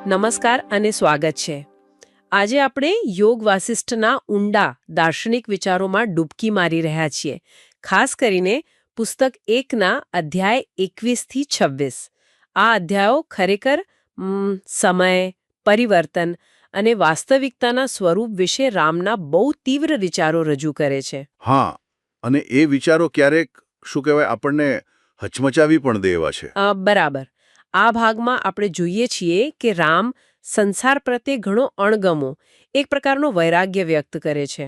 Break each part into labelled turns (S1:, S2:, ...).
S1: નમસ્કાર અને સ્વાગત છે. આજે આપણે યોગ વાસિષ્ઠના ઊંડા દાર્શનિક વિચારોમાં ડૂબકી મારી રહ્યા છીએ, ખાસ કરીને પુસ્તક 1ના અધ્યાય 21થી 26. આ અધ્યાયો ખરેખર સમય, પરિવર્તન અને વાસ્તવિકતાના સ્વરૂપ વિશે રામના બહુ તીવ્ર વિચારો રજૂ કરે છે.
S2: હા, અને એ વિચારો ક્યારેક શું કહેવાય આપણને હચમચાવી પણ દે એવા છે.
S1: બરાબર. આ ભાગમાં આપણે જોઈએ છીએ કે રામ સંસાર પ્રત્યે ઘણો અણગમો, એક પ્રકારનો વૈરાગ્ય વ્યક્ત કરે છે.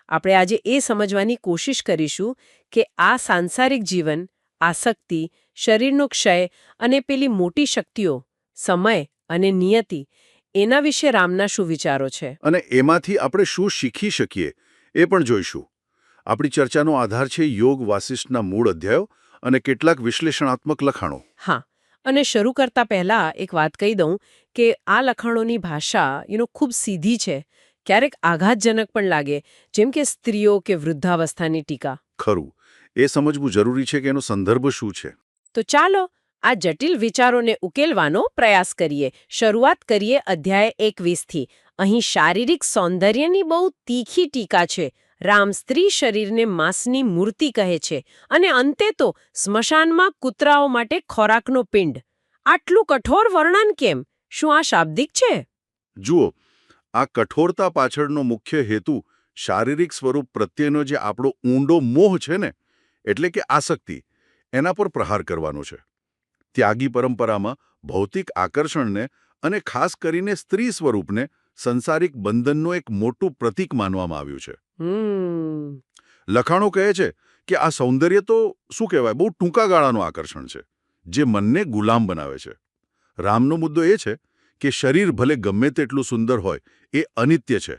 S1: આપણે આજે એ સમજવાની કોશિશ કરીશું કે આ સાંસારિક જીવન, આસક્તિ, શરીરનો ક્ષય અને પેલી મોટી શક્તિઓ, સમય અને નિયતિ, એના વિશે રામના શું વિચારો છે.
S2: અને એમાંથી આપણે શું શીખી શકીએ એ પણ જોઈશું. આપણી ચર્ચાનો આધાર છે યોગ વાસિષ્ઠના મૂળ અધ્યાયો અને કેટલાક વિશ્લેષણાત્મક લખાણો.
S1: હા, અને શરૂ કરતા પહેલા એક વાત કહી દઉં કે આ લખાણોની ભાષા ખૂબ સીધી છે, ક્યારેક આઘાતજનક પણ લાગે, જેમ કે સ્ત્રીઓ કે વૃદ્ધાવસ્થાની ટીકા.
S2: ખરું, એ સમજવું જરૂરી છે કે એનો સંદર્ભ શું છે.
S1: તો ચાલો આ જટિલ વિચારોને ઉકેલવાનો પ્રયાસ કરીએ. શરૂઆત કરીએ અધ્યાય 21થી. અહીં શારીરિક સૌંદર્યની બહુ તીખી ટીકા છે. રામ સ્ત્રી શરીરને માંસની મૂર્તિ કહે છે અને અંતે તો સ્મશાનમાં કૂતરાઓ માટે ખોરાકનો પિંડ. આટલું કઠોર વર્ણન કેમ? શું આ શાબ્દિક છે?
S2: જુઓ, આ કઠોરતા પાછળનો મુખ્ય હેતુ શારીરિક સ્વરૂપ પ્રત્યેનો જે આપણો ઊંડો મોહ છે ને, એટલે કે આસક્તિ, એના પર પ્રહાર કરવાનો છે. ત્યાગી પરંપરામાં ભૌતિક આકર્ષણને અને ખાસ કરીને સ્ત્રી સ્વરૂપને સંસારિક બંધનનું એક મોટું પ્રતીક માનવામાં આવ્યું છે. લખાણો કહે છે કે આ સૌંદર્ય તો શું કહેવાય બહુ ટૂંકા ગાળાનું આકર્ષણ છે, જે મનને ગુલામ બનાવે છે. રામનો મુદ્દો એ છે કે શરીર ભલે ગમે તેટલું સુંદર હોય, એ અનિત્ય છે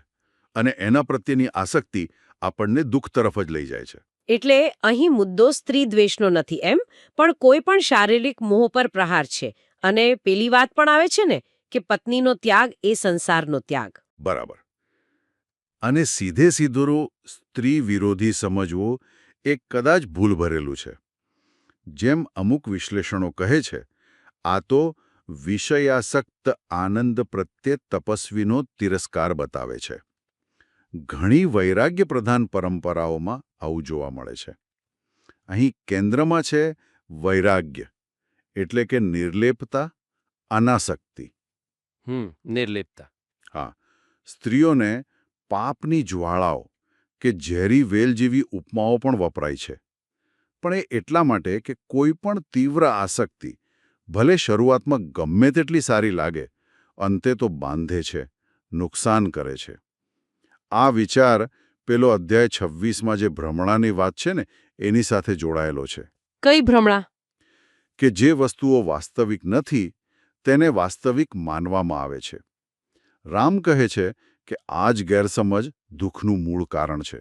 S2: અને એના પ્રત્યેની આસક્તિ આપણને દુઃખ તરફ જ લઈ જાય છે.
S1: એટલે અહીં મુદ્દો સ્ત્રી દ્વેષનો નથી એમ, પણ કોઈ પણ શારીરિક મોહ પર પ્રહાર છે. અને પેલી વાત પણ આવે છે ને કે પત્નીનો ત્યાગ એ સંસારનો ત્યાગ.
S2: બરાબર. અને સીધે સીધું સ્ત્રી વિરોધી સમજવું એ કદાચ ભૂલ ભરેલું છે. જેમ અમુક વિશ્લેષણો કહે છે, આ તો વિષયાસક્ત આનંદ પ્રત્યે તપસ્વીનો તિરસ્કાર બતાવે છે. ઘણી વૈરાગ્ય પ્રધાન પરંપરાઓમાં આવું જોવા મળે છે. અહીં કેન્દ્રમાં છે વૈરાગ્ય, એટલે કે નિર્લેપતા, અનાસક્તિ.
S1: નિર્લેપતા.
S2: હા, સ્ત્રીઓને પાપની જ્વાળાઓ કે ઝેરી વેલ જેવી ઉપમાઓ પણ વપરાય છે. પણ એ એટલા માટે કે કોઈ પણ તીવ્ર આસક્તિ, ભલે શરૂઆતમાં ગમે તેટલી સારી લાગે, અંતે તો બાંધે છે, નુકસાન કરે છે. આ વિચાર પેલો અધ્યાય 26માં જે ભ્રમણાની વાત છે ને, એની સાથે જોડાયેલો છે.
S1: કઈ ભ્રમણા?
S2: કે જે વસ્તુઓ વાસ્તવિક નથી તેને વાસ્તવિક માનવામાં આવે છે. રામ કહે છે કે આ જ ગેરસમજ દુઃખનું મૂળ કારણ છે.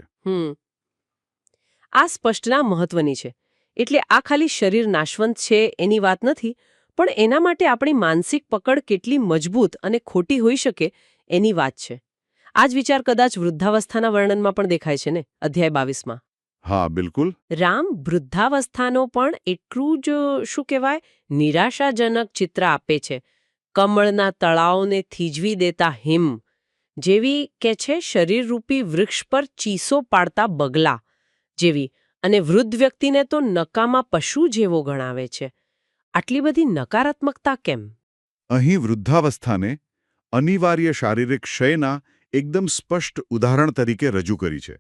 S1: આ સ્પષ્ટતા મહત્વની છે. એટલે આ ખાલી શરીર નાશવંત છે એની વાત નથી, પણ એના માટે આપણી માનસિક પકડ કેટલી મજબૂત અને ખોટી હોઈ શકે એની વાત છે. આ જ વિચાર કદાચ વૃદ્ધાવસ્થાના વર્ણનમાં પણ દેખાય છે ને, અધ્યાય 22માં.
S2: હા, બિલકુલ.
S1: રામ વૃદ્ધાવસ્થાનો પણ એટલું જ શું કહેવાય નિરાશાજનક ચિત્ર આપે છે. કમળના તળાવને થીજવી દેતા હિમ જેવી કે છે, શરીરરૂપી વૃક્ષ પર ચીસો પાડતા બગલા જેવી, અને વૃદ્ધ વ્યક્તિને તો નકામા પશુ જેવો ગણાવે છે. આટલી બધી નકારાત્મકતા કેમ?
S2: અહીં વૃદ્ધાવસ્થાને અનિવાર્ય શારીરિક ક્ષયના એકદમ સ્પષ્ટ ઉદાહરણ તરીકે રજૂ કરી છે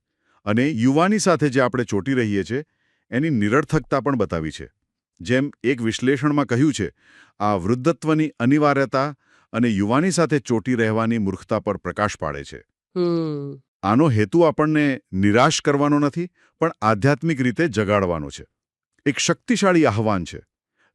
S2: અને યુવાની સાથે જે આપણે ચોંટી રહીએ છીએ એની નિરર્થકતા પણ બતાવી છે. જેમ એક વિશ્લેષણમાં કહ્યું છે, આ વૃદ્ધત્વની અનિવાર્યતા અને યુવાની સાથે ચોંટી રહેવાની મૂર્ખતા પર પ્રકાશ પાડે છે. આનો હેતુ આપણને નિરાશ કરવાનો નથી, પણ આધ્યાત્મિક રીતે જગાડવાનો છે. એક શક્તિશાળી આહ્વાન છે.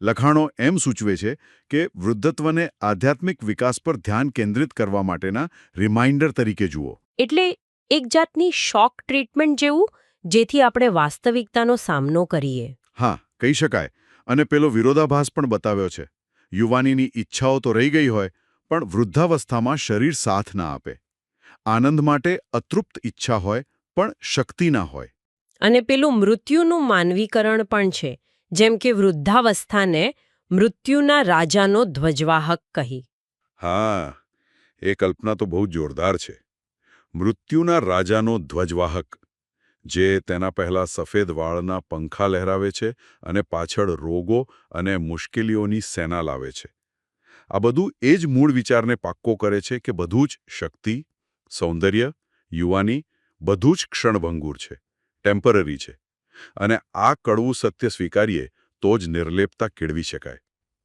S2: લખાણો એમ સૂચવે છે કે વૃદ્ધત્વને આધ્યાત્મિક વિકાસ પર ધ્યાન કેન્દ્રિત કરવા માટેના રિમાઇન્ડર તરીકે જુઓ.
S1: એટલે એક જાતની શોક ટ્રીટમેન્ટ જેવું, જેથી આપણે વાસ્તવિકતાનો સામનો કરીએ.
S2: હા, કહી શકાય. અને પેલો વિરોધાભાસ પણ બતાવ્યો છે. યુવાનીની ઈચ્છાઓ તો રહી ગઈ હોય, પણ વૃદ્ધાવસ્થામાં શરીર સાથ ના આપે. આનંદ માટે અતૃપ્ત ઈચ્છા હોય, પણ શક્તિ ના હોય.
S1: અને પેલું મૃત્યુનું માનવીકરણ પણ છે, જેમ કે વૃદ્ધાવસ્થાને મૃત્યુના રાજાનો ધ્વજવાહક કહી.
S2: હા, એ કલ્પના તો બહુ જોરદાર છે. મૃત્યુના રાજાનો ધ્વજવાહક, જે તેના પહેલા સફેદ વાળના પંખા લહેરાવે છે અને પાછળ રોગો અને મુશ્કેલીઓની સેના લાવે છે. આ બધું એ જ મૂળ વિચારને પાક્કો કરે છે કે બધું જ શક્તિ, સૌંદર્ય, યુવાની બધું જ ક્ષણભંગુર છે, ટેમ્પરરી છે. અને આ કડવું સત્ય સ્વીકારીએ તો જ નિર્લેપતા કેળવી શકાય.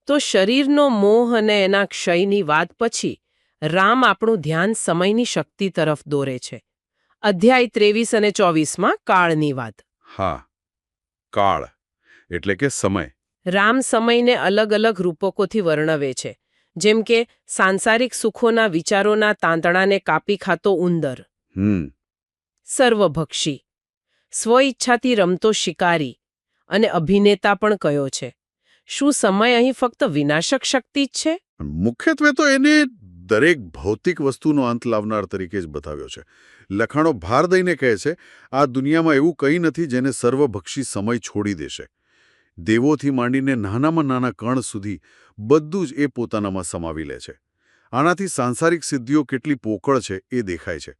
S1: તો શરીરનો મોહ અને એના ક્ષયની વાત પછી રામ આપણું ધ્યાન સમયની શક્તિ તરફ દોરે છે. અધ્યાય 23 અને 24માં કાળની વાત.
S2: હા, કાળ એટલે કે સમય.
S1: રામ સમયને અલગ અલગ રૂપકોથી વર્ણવે છે, જેમ કે સાંસારિક સુખોના વિચારોના તાંતણાને કાપી ખાતો ઉંદર, સર્વભક્ષી, સ્વઈચ્છાથી રમતો શિકારી અને અભિનેતા પણ કયો છે. શું સમય અહીં ફક્ત વિનાશક શક્તિ જ છે?
S2: મુખ્યત્વે તો એને દરેક ભૌતિક વસ્તુનો અંત લાવનાર તરીકે જ બતાવ્યો છે. લખાણો ભાર દઈને કહે છે, આ દુનિયામાં એવું કંઈ નથી જેને સર્વભક્ષી સમય છોડી દેશે. દેવોથી માંડીને નાનામાં નાના કણ સુધી બધું જ એ પોતાનામાં સમાવી લે છે. આનાથી સાંસારિક સિદ્ધિઓ કેટલી પોકળ છે એ દેખાય છે.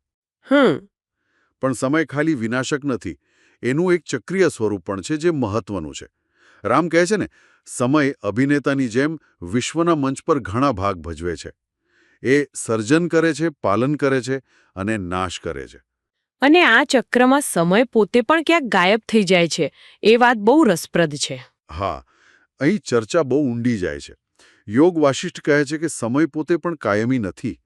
S2: પણ સમય ખાલી વિનાશક નથી, એનું એક ચક્રીય સ્વરૂપ પણ છે જે મહત્વનું છે. રામ કહે છે ને, સમય અભિનેતાની જેમ વિશ્વના મંચ પર ઘણા ભાગ ભજવે છે. એ સર્જન કરે છે, પાલન કરે છે અને નાશ કરે છે.
S1: અને આ ચક્રમાં સમય પોતે પણ ક્યાંક ગાયબ થઈ જાય છે. એ વાત બહુ રસપ્રદ છે.
S2: હા, અહીં ચર્ચા બહુ ઊંડી જાય છે. યોગ વાસિષ્ઠ કહે છે કે સમય પોતે પણ કાયમી નથી.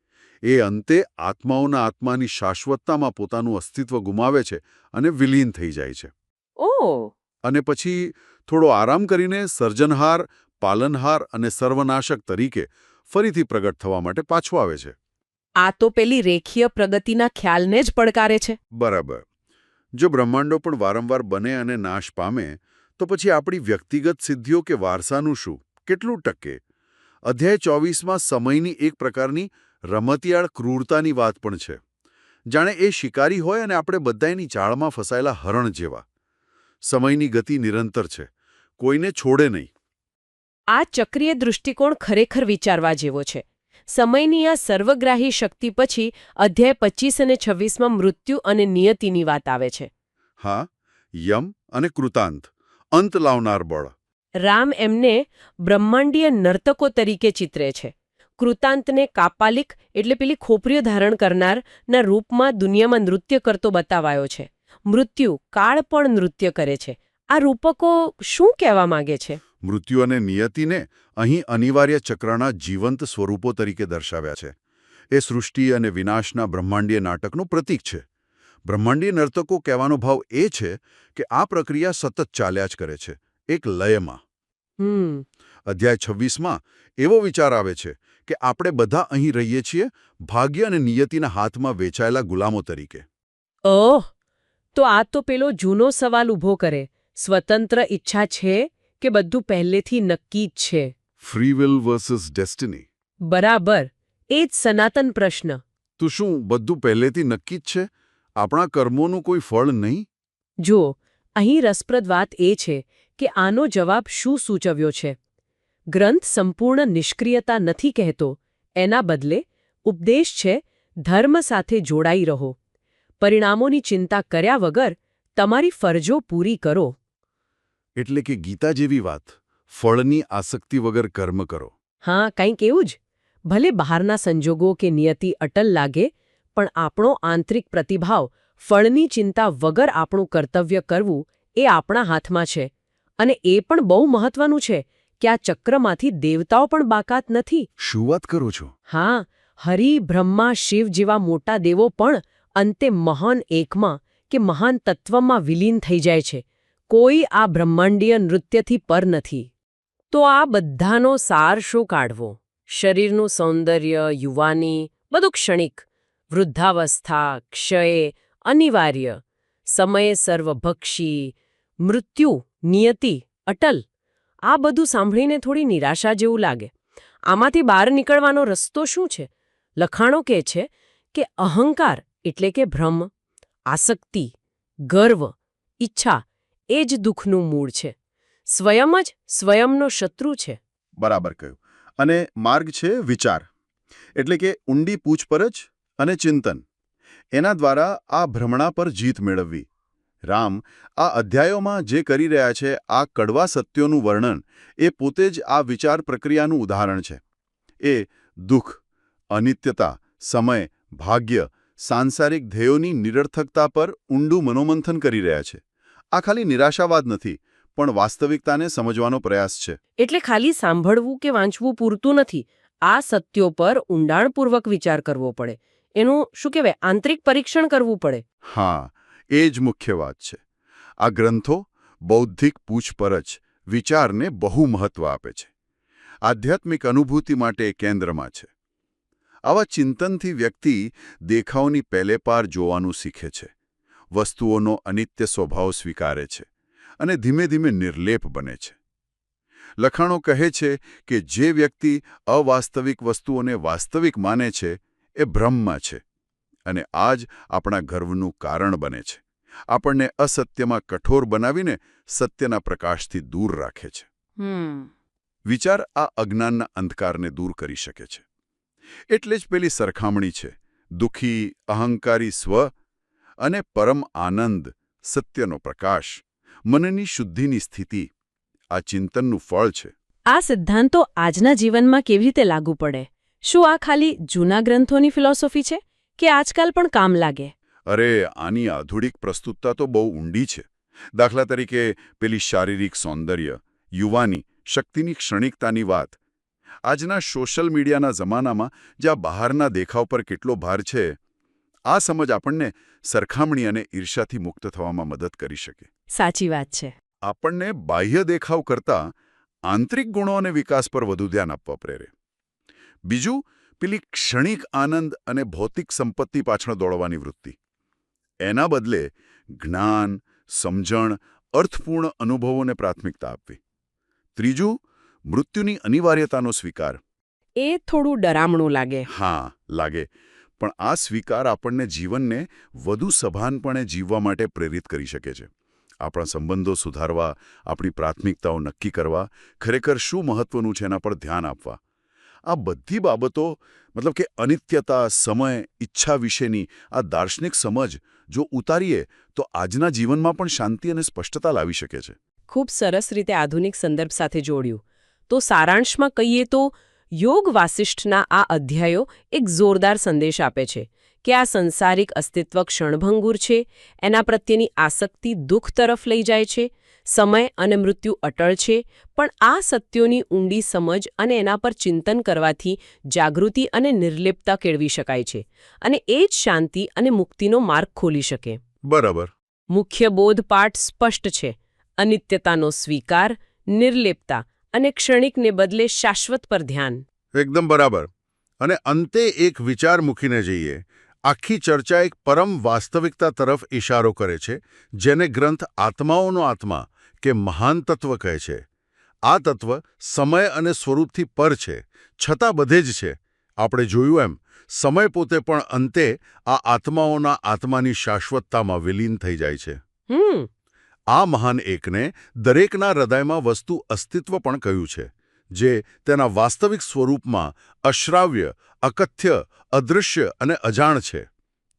S2: એ અંતે આત્માઓના આત્માની શાશ્વતતામાં પોતાનું અસ્તિત્વ ગુમાવે છે અને વિલીન થઈ જાય છે.
S1: ઓહ!
S2: અને પછી થોડો આરામ કરીને સર્જનહાર, પાલનહાર અને સર્વનાશક તરીકે ફરીથી પ્રગટ થવા માટે પાછો આવે છે.
S1: આ તો પેલી રેખીય પ્રગતિના ખ્યાલને જ પડકારે છે.
S2: બરાબર. જો બ્રહ્માંડો પણ વારંવાર બને અને નાશ પામે, તો પછી આપણી વ્યક્તિગત સિદ્ધિઓ કે વારસાનું શું? કેટલું ટકે? અધ્યાય 24માં સમયની એક પ્રકારની રમતિયાળ ક્રૂરતાની વાત પણ છે. જાણે એ શિકારી હોય અને આપણે બધા એની ચાળમાં ફસાયેલા હરણ જેવા. સમયની ગતિ નિરંતર છે, કોઈને છોડે નહીં.
S1: આ ચક્રીય દૃષ્ટિકોણ ખરેખર વિચારવા જેવો છે. સમયની આ સર્વગ્રાહી શક્તિ પછી અધ્યાય 25 અને 26માં મૃત્યુ અને નિયતિની વાત આવે છે.
S2: હા, યમ અને કૃતાંત, અંત લાવનાર બળ.
S1: રામ એમને બ્રહ્માંડીય નર્તકો તરીકે ચિત્રે છે. કૃતાંતને કાપાલિક એટલે પેલી ખોપરીઓ ધારણ કરનારના રૂપમાં દુનિયામાં નૃત્ય કરતો બતાવાયો છે. મૃત્યુ કાળ પણ નૃત્ય કરે છે. આ રૂપકો શું કહેવા માંગે છે?
S2: મૃત્યુ અને નિયતિને અહીં અનિવાર્ય ચક્રના જીવંત સ્વરૂપો તરીકે દર્શાવ્યા છે. એ સૃષ્ટિ અને વિનાશના બ્રહ્માંડીય નાટકનું પ્રતીક છે. બ્રહ્માંડીય નર્તકો કહેવાનો ભાવ એ છે કે આ પ્રક્રિયા સતત ચાલ્યા જ કરે છે, એક લયમાં. અધ્યાય 26માં એવો વિચાર આવે છે કે આપણે બધા અહીં રહીએ છીએ ભાગ્ય અને નિયતિના હાથમાં વેચાયેલા ગુલામો તરીકે.
S1: ઓહ! તો આ તો પેલો જૂનો સવાલ ઊભો કરે, સ્વતંત્ર ઈચ્છા છે કે બધું પહેલેથી નક્કી જ છે?
S2: Free will versus destiny.
S1: બરાબર, એ જ સનાતન પ્રશ્ન.
S2: તો શું બધું પહેલેથી નક્કી જ છે? આપણા કર્મોનું કોઈ ફળ નહીં?
S1: જુઓ, અહીં રસપ્રદ વાત એ છે કે આનો જવાબ શું સૂચવ્યો છે. ગ્રંથ સંપૂર્ણ નિષ્ક્રિયતા નથી કહેતો, એના બદલે ઉપદેશ છે ધર્મ સાથે જોડાઈ રહો. પરિણામોની ચિંતા કર્યા વગર તમારી ફરજો પૂરી કરો.
S2: એટલે કે ગીતા જેવી વાત, ફળની આસક્તિ વગર કર્મ કરો.
S1: હા, કંઈક એવું જ. ભલે બહારના સંજોગો કે નિયતિ અટલ લાગે, પણ આપણો આંતરિક પ્રતિભાવ, ફળની ચિંતા વગર આપણું કર્તવ્ય કરવું એ આપણા હાથમાં છે. અને એ પણ બહુ મહત્વનું છે કે આ ચક્રમાંથી દેવતાઓ પણ બાકાત નથી.
S2: શું વાત કરો છો?
S1: હા, હરિ, બ્રહ્મા, શિવ જેવા મોટા દેવો પણ અંતે મહાન એકમાં કે મહાન તત્વમાં વિલીન થઈ જાય છે. કોઈ આ બ્રહ્માંડીય નૃત્યથી પર નથી. તો આ બધાનો સાર શું કાઢવો? શરીરનું સૌંદર્ય, યુવાની, બધું ક્ષણિક. વૃદ્ધાવસ્થા, ક્ષય, અનિવાર્ય. સમય સર્વભક્ષી, મૃત્યુ, નિયતિ, અટલ. આ બધું સાંભળીને થોડી નિરાશા જેવું લાગે. આમાંથી બહાર નીકળવાનો રસ્તો શું છે? લખાણો કહે છે કે અહંકાર એટલે કે ભ્રમ, આસક્તિ, ગર્વ, ઈચ્છા એ જ દુઃખનું મૂળ છે. સ્વયં જ સ્વયંનો શત્રુ છે.
S2: બરાબર કહ્યું. અને માર્ગ છે વિચાર. એટલે કે ઊંડી પૂછપરછ અને ચિંતન એના દ્વારા આ ભ્રમણા પર જીત મેળવવી. રામ આ અધ્યાયોમાં જે કરી રહ્યા છે આ કડવા સત્યોનું વર્ણન એ પોતે જ આ વિચાર પ્રક્રિયાનું ઉદાહરણ છે. એ દુઃખ, અનિત્યતા, સમય, ભાગ્ય, સાંસારિક ધ્યેયોની નિરર્થકતા પર ઊંડું મનોમંથન કરી રહ્યા છે. આ ખાલી નિરાશાવાદ નથી, પણ વાસ્તવિકતાને સમજવાનો પ્રયાસ છે.
S1: એટલે ખાલી સાંભળવું કે વાંચવું પૂરતું નથી. આ સત્યો પર ઊંડાણપૂર્વક વિચાર કરવો પડે. એનું શું કહેવાય, આંતરિક પરીક્ષણ કરવું પડે.
S2: હા, એ જ મુખ્ય વાત છે. આ ગ્રંથો બૌદ્ધિક પૂછપરછ, વિચારને બહુ મહત્વ આપે છે. આધ્યાત્મિક અનુભૂતિ માટે કેન્દ્રમાં છે. આવા ચિંતનથી વ્યક્તિ દેખાવની પહેલેપાર જોવાનું શીખે છે, વસ્તુઓનો અનિત્ય સ્વભાવ સ્વીકારે છે અને ધીમે ધીમે નિર્લેપ બને છે. લખાણો કહે છે કે જે વ્યક્તિ અવાસ્તવિક વસ્તુઓને વાસ્તવિક માને છે એ બ્રહ્મમાં છે, અને આ જ આપણા ગર્વનું કારણ બને છે. આપણને અસત્યમાં કઠોર બનાવીને સત્યના પ્રકાશથી દૂર રાખે છે. વિચાર આ અજ્ઞાનના અંધકારને દૂર કરી શકે છે. એટલે જ પેલી સરખામણી છે, દુઃખી, અહંકારી સ્વ અને પરમ આનંદ, સત્યનો પ્રકાશ, મનની શુદ્ધિની સ્થિતિ. આ ચિંતનનું ફળ છે.
S1: આ સિદ્ધાંતો આજના જીવનમાં કેવી રીતે લાગુ પડે? શું આ ખાલી જૂના ગ્રંથોની ફિલોસોફી છે કે આજકાલ પણ કામ લાગે?
S2: અરે, આની આધુનિક પ્રસ્તુતતા તો બહુ ઊંડી છે. દાખલા તરીકે પેલી શારીરિક સૌંદર્ય, યુવાની, શક્તિની ક્ષણિકતાની વાત. આજના સોશિયલ મીડિયાના જમાનામાં જ્યાં બહારના દેખાવ પર કેટલો ભાર છે, આ સમજ આપણને સરખામણી અને ઈર્ષ્યાથી મુક્ત થવામાં મદદ કરી શકે.
S1: સાચી વાત છે.
S2: આપણને બાહ્ય દેખાવ કરતાં આંતરિક ગુણો અને વિકાસ પર વધુ ધ્યાન આપવા પ્રેરે. બીજું, પેલી ક્ષણિક આનંદ અને ભૌતિક સંપત્તિ પાછળ દોડવાની વૃત્તિ. એના બદલે જ્ઞાન, સમજણ, અર્થપૂર્ણ અનુભવોને પ્રાથમિકતા આપવી. ત્રીજું, મૃત્યુની અનિવાર્યતાનો સ્વીકાર.
S1: એ થોડું ડરામણું લાગે.
S2: હા, લાગે. પણ આ સ્વીકાર આપણને જીવનને વધુ સભાનપણે જીવવા માટે પ્રેરિત કરી શકે છે. આપણા સંબંધો સુધારવા, આપણી પ્રાથમિકતાઓ નક્કી કરવા, ખરેખર શું મહત્વનું છે એના પર ધ્યાન આપવા. આ બધી બાબતો, મતલબ કે અનિત્યતા, સમય, ઈચ્છા વિશેની આ દાર્શનિક સમજ જો ઉતારીએ તો આજના જીવનમાં પણ શાંતિ અને સ્પષ્ટતા લાવી શકે છે.
S1: ખૂબ સરસ રીતે આધુનિક સંદર્ભ સાથે જોડ્યું. તો સારાંશમાં કહીએ તો યોગ વાસિષ્ઠના આ અધ્યાયો એક જોરદાર સંદેશ આપે છે કે આ સંસારિક અસ્તિત્વ ક્ષણભંગુર છે, એના પ્રત્યેની આસક્તિ દુઃખ તરફ લઈ જાય છે, સમય અને મૃત્યુ અટળ છે, પણ આ સત્યોની ઊંડી સમજ અને એના પર ચિંતન કરવાથી જાગૃતિ અને નિર્લિપ્તતા કેળવી શકાય છે, અને એ જ શાંતિ અને મુક્તિનો માર્ગ ખોલી શકે.
S2: બરાબર.
S1: મુખ્ય બોધપાઠ સ્પષ્ટ છે: અનિત્યતાનો સ્વીકાર, નિર્લિપ્તતા અને ક્ષણિકને બદલે શાશ્વત પર ધ્યાન.
S2: એકદમ બરાબર. અને અંતે એક વિચાર મૂકીને જઈએ. આખી ચર્ચા એક પરમ વાસ્તવિકતા તરફ ઇશારો કરે છે, જેને ગ્રંથ આત્માઓનો આત્મા કે મહાન તત્વ કહે છે. આ તત્વ સમય અને સ્વરૂપથી પર છે, છતાં બધે જ છે. આપણે જોયું એમ, સમય પોતે પણ અંતે આ આત્માઓના આત્માની શાશ્વતતામાં વિલીન થઈ જાય છે. આ મહાન એકને દરેકના હૃદયમાં વસ્તુ અસ્તિત્વ પણ કહ્યું છે, જે તેના વાસ્તવિક સ્વરૂપમાં અશ્રાવ્ય, અકથ્ય, અદૃશ્ય અને અજાણ છે.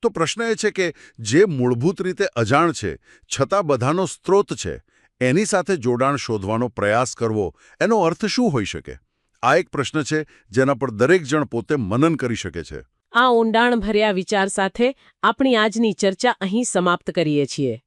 S2: તો પ્રશ્ન એ છે કે જે મૂળભૂત રીતે અજાણ છે, છતાં બધાનો સ્ત્રોત છે, એની સાથે જોડાણ શોધવાનો પ્રયાસ કરવો, એનો અર્થ શું હોઈ શકે? આ એક પ્રશ્ન છે જેના પર દરેક જણ પોતે મનન કરી શકે છે.
S1: આ ઊંડાણભર્યા વિચાર સાથે આપણી આજની ચર્ચા અહીં સમાપ્ત કરીએ છીએ.